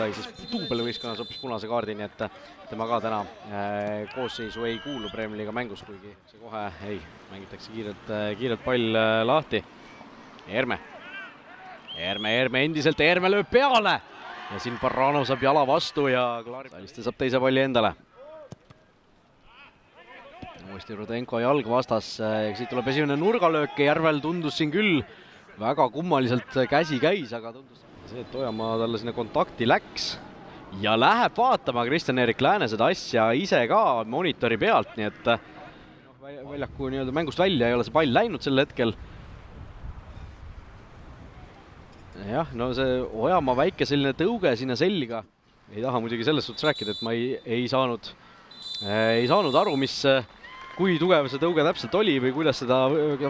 sai siis duubelvõistkonnas hoopis punase kaardi, nii et tema ka täna koosseisu ei kuulu Premier Liiga mängus, kuigi see kohe ei, mängitakse kiirelt pall lahti. Erme endiselt, Erme lööb peale ja siin Barranov saab jala vastu ja Saliste saab teise palli endale. Uuesti Rudenko jalg vastas, siit tuleb esimene nurgalöök, Järvel tundus siin küll väga kummaliselt käsi käis, aga tundus see, et Ojamaa talle sinna kontakti läks ja läheb vaatama Kristjan-Erik Lääne seda asja ise ka monitori pealt, nii et väljaku nii-öelda mängust välja ei ole see pall läinud sel hetkel. Jah, no see Ojamaa väike selline tõuge sinna selga, ei taha muidugi selles suhtes rääkida, et ma ei saanud aru, kui tugev see tõuge täpselt oli või kuidas seda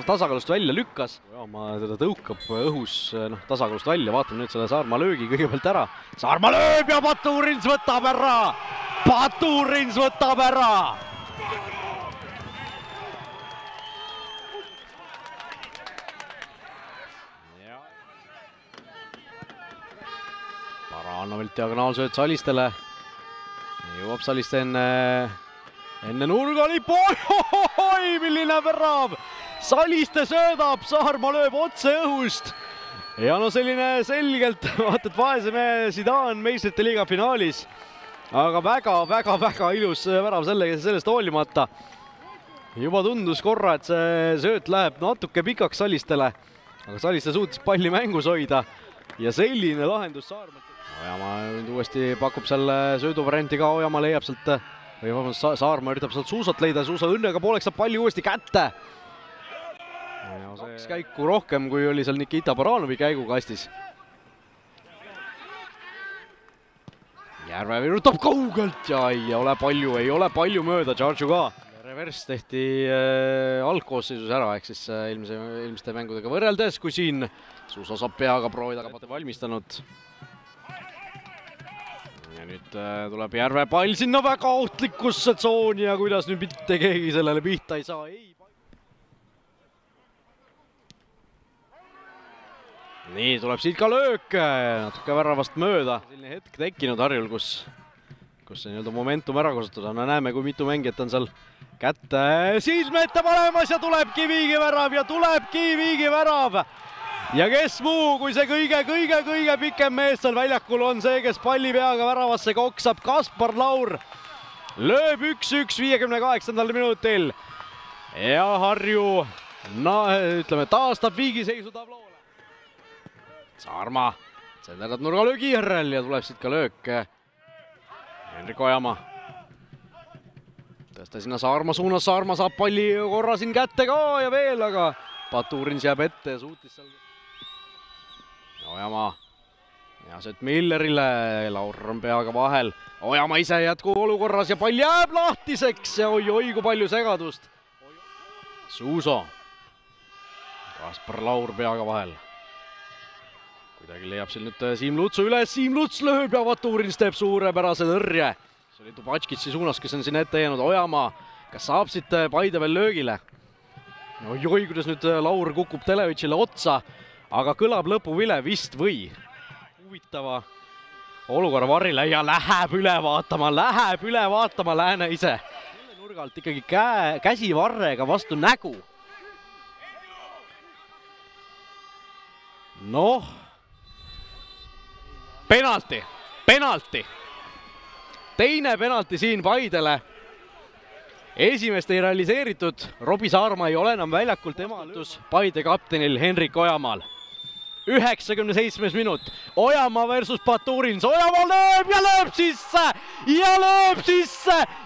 tasakaalust välja lükkas. Ojamaa teda tõukab õhus tasakaalust välja, vaatame nüüd selle Saarma löögi kõigepealt ära. Saarma lööb ja Baturins võtab ära! Baturins võtab ära! Baranovilt diagonaalsööt Salistele. Jõuab Saliste enne nurgalipu, oi, milline värav! Saliste söödab, Saarma lööb otse õhust. Ja no selline selgelt, vaata, et vaese mehe Zidane meistrite liiga finaalis. Aga väga ilus värav sellest hoolimata. Juba tundus korra, et see sööt läheb natuke pikaks Salistele. Aga Saliste suutis palli mängus hoida. Ja selline lahendus Saarma. Ojamaa nüüd uuesti pakub selle sööduvarianti ka, Ojamaa leiab sealt või vabandust, Saarma üritab sealt suusat leida, suusa õnnega pooleks saab palli uuesti kätte. Ja see käiku rohkem, kui oli seal Nikita Baranovi käigukastis. Järve virutab kaugelt ja ei ole palju mööda, Tšartšu ka. Revers tehti algkoosseisus ära, ehk siis eelmiste mängudega võrreldes, kui siin suusa saab peaga proovida, aga valmistanud. Ja nüüd tuleb Järve pall sinna väga ohtlikusse tsooni ja kuidas nüüd mitte keegi sellele pihta ei saa. Nii, tuleb siit ka löök, natuke väravast mööda. Selline hetk tekkinud Harjul, kus see nii-öelda momentum ära kasutada. No näeme, kui mitu mängijat on seal kätte. Siis mette panemas ja tulebki Viigi värav. Ja kes muu, kui see kõige pikem mees seal väljakul on see, kes palli peaga väravasse koksab, Kaspar Laur lööb 1-1 58. minutil ja Harju taastab Viigi seisu tabloole. Saarma senderdab nurgalöögi järel ja tuleb siit ka löök. Henrik Ojamaa tõsta sinna Saarma suunas, Saarma saab palli korra siin kätte ka ja veel, aga Baturins jääb ette ja suutis seal. Ojamaa ja sööt Millerile, Laur on peaga vahel. Ojamaa ise jätkub olukorras ja pall jääb lahtiseks ja oi kui palju segadust. Suuso. Kaspar Laur peaga vahel. Kuidagi leiab siin nüüd Siim Lutsu üles, Siim Luts lööb ja Baturins teeb suurepärase tõrje. See oli Tubatškitsi suunas, kes on siin ette jäänud. Ojamaa, kas saab siit Paide veel löögile? Oi, kuidas nüüd Laur kukub Televitšile otsa. Aga kõlab lõpuvile vist või huvitava olukorra varrile ja läheb üle vaatama Lääne ise. Nurga alt ikkagi käsi varrega vastu nägu. Noh, penalti. Teine penalti siin Paidele. Esimest ei realiseeritud, Robbie Saarma ei ole enam väljakult, emadus Paide kaptenil Henrik Ojamaal. 97. minut, Ojamaa versus Baturins, Ojamaa lööb ja lööb sisse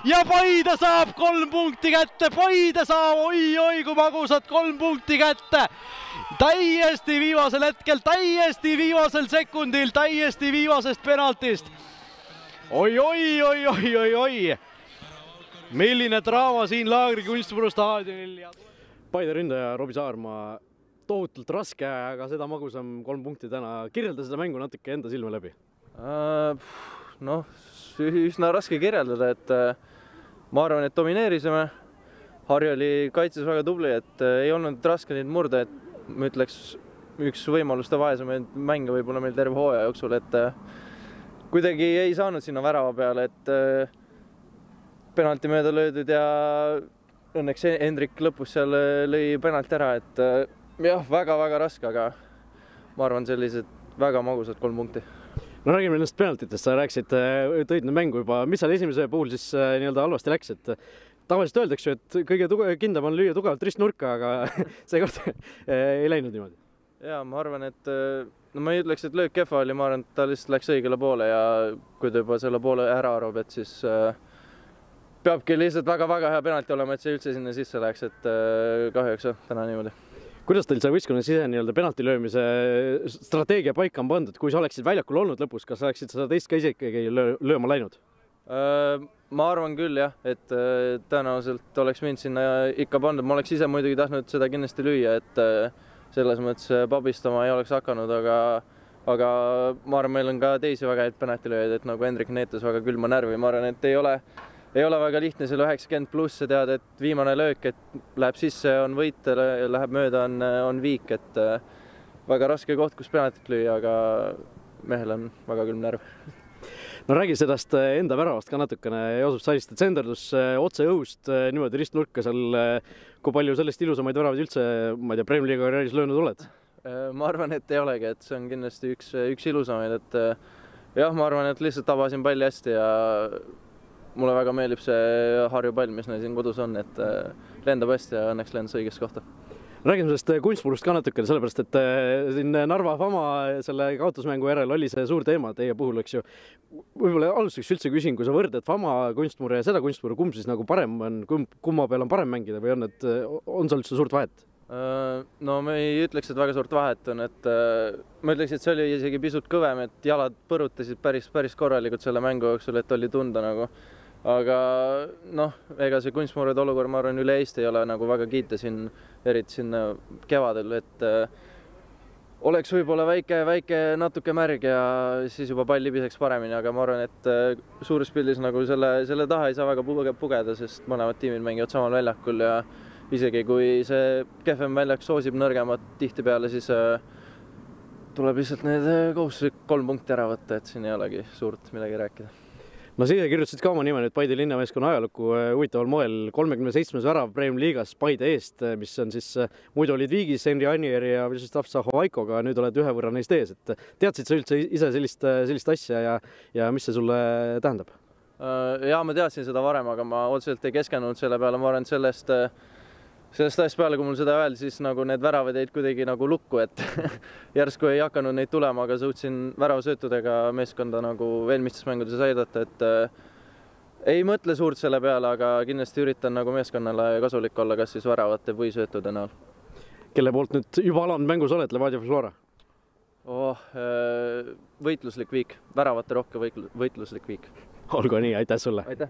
ja Paide saab 3 punkti kätte, Paide saab oi kui magusad 3 punkti kätte. Täiesti viimasel hetkel, täiesti viimasel sekundil, täiesti viimasest penaltist. Oi. Milline draama siin Laagri kunstmuru staadionil. Paide ründaja Robbie Saarma tohutult raske, aga seda magusam 3 punkti täna. Kirjelda seda mängu natuke enda silme läbi. Noh, üsna raske kirjeldada, et ma arvan, et domineerisime. Harju oli kaitses väga tubli, et ei olnud raske neid murda, et ma ütleks üks võimaluste vaesemaid mänge võib-olla meil terve hooaja jooksul, et kuidagi ei saanud sinna värava peale, et penalti mööda löödud ja õnneks Hendrik lõpus seal lõi penalti ära, et jah, väga-väga raske, aga ma arvan, sellised väga magusad 3 punkti. No räägime nendest penaltitest, sa rääkisid, tõid need mängu juba, mis seal esimese puhul siis nii-öelda halvasti läks, et tavaliselt öeldakse, et kõige kindlam on lüüa tugevalt ristnurka, aga seekord ei läinud niimoodi. Ja ma arvan, et no ma ei ütleks, et löök kehva oli, ma arvan, et ta lihtsalt läks õigele poole ja kui ta juba selle poole ära arvab, et siis peabki lihtsalt väga-väga hea penalti olema, et see üldse sinna sisse läheks, et kahjuks täna niimoodi. Kuidas teil see võistkonna sise nii-öelda penalti löömise strateegia paika on pandud? Kui sa oleksid väljakul olnud lõpus, kas oleksid seda teist ka isegi lööma läinud? Ma arvan küll jah, et tõenäoliselt oleks mind sinna ikka pandud. Ma oleks ise muidugi tahtnud seda kindlasti lüüa, et selles mõttes pabistama ei oleks hakanud, aga ma arvan, meil on ka teisi väga häid penaltilööjaid, et nagu Hendrik näitas väga külma närvi. Ma arvan, et ei ole väga lihtne selle 90+ teada, et viimane löök, et läheb sisse, on võit, läheb mööda, on viik, et väga raske koht, kus penaltit lüüa, aga mehel on väga külm närv. No räägi sellest enda väravast ka natukene. Joosep Saliste tsenderdus otse õhust niimoodi ristnurka seal. Kui palju sellest ilusamaid väravaid üldse, ma ei tea, Premier League karjääris löönud oled? Ma arvan, et ei olegi, et see on kindlasti üks ilusamaid, et jah, ma arvan, et lihtsalt tabasin palli hästi ja mulle väga meeldib see Harju pall, mis neil siin kodus on, et lendab hästi ja õnneks lendas õigest kohta. Räägime sellest kunstmurust ka natukene, sellepärast et siin Narva Fama selle kaotusmängu järel oli see suur teema teie puhul, eks ju. Võib-olla alustuseks üldse küsin, kui sa võrded Fama kunstmurre ja seda kunstmurre, kumb siis nagu parem on, kumma peal on parem mängida või on seal üldse suurt vahet? No me ei ütleks, et väga suurt vahet on, et ma ütleks, et see oli isegi pisut kõvem, et jalad põrutasid päris korralikult selle mängu jooksul, et oli tunda nagu. Aga noh, ega see kunstmurrede olukord, ma arvan, üle Eesti ei ole nagu väga kiita siin, eriti siin kevadel, et oleks võib-olla väike natuke märg ja siis juba pall libiseks paremini, aga ma arvan, et suures pildis nagu selle taha ei saa väga pugeda, sest mõlemad tiimid mängivad samal väljakul ja isegi kui see kehvem väljak soosib nõrgemat tihtipeale, siis tuleb lihtsalt need kohustuslik 3 punkti ära võtta, et siin ei olegi suurt midagi rääkida. No siia kirjutasid ka oma nime nüüd Paide linnameeskonna ajalukku huvitaval moel 37. värav Premiumi liigas Paide eest, mis on siis muidu olid Viigis Henri Anieri ja Vjačeslav Zahovaikoga, nüüd oled ühe võrra neist ees. Et teadsid sa üldse ise sellist asja ja mis see sulle tähendab? Ja ma teadsin seda varem, aga ma otseselt ei keskendunud selle peale. Ma arvan, sellest asjast peale, kui mul seda öeldi, siis nagu need väravad jäid kuidagi nagu lukku, et järsku ei hakanud neid tulema, aga suutsin väravasöötudega meeskonda nagu eelmistes mängudes aidata, et ei mõtle suurt selle peale, aga kindlasti üritan nagu meeskonnale kasulik olla, kas siis väravate või söötude näol. Kelle poolt nüüd juba alanud mängus oled, Levadia Flora? Võitluslik viik, väravate rohke võitluslik viik. Olgu nii, aitäh sulle! Aitäh!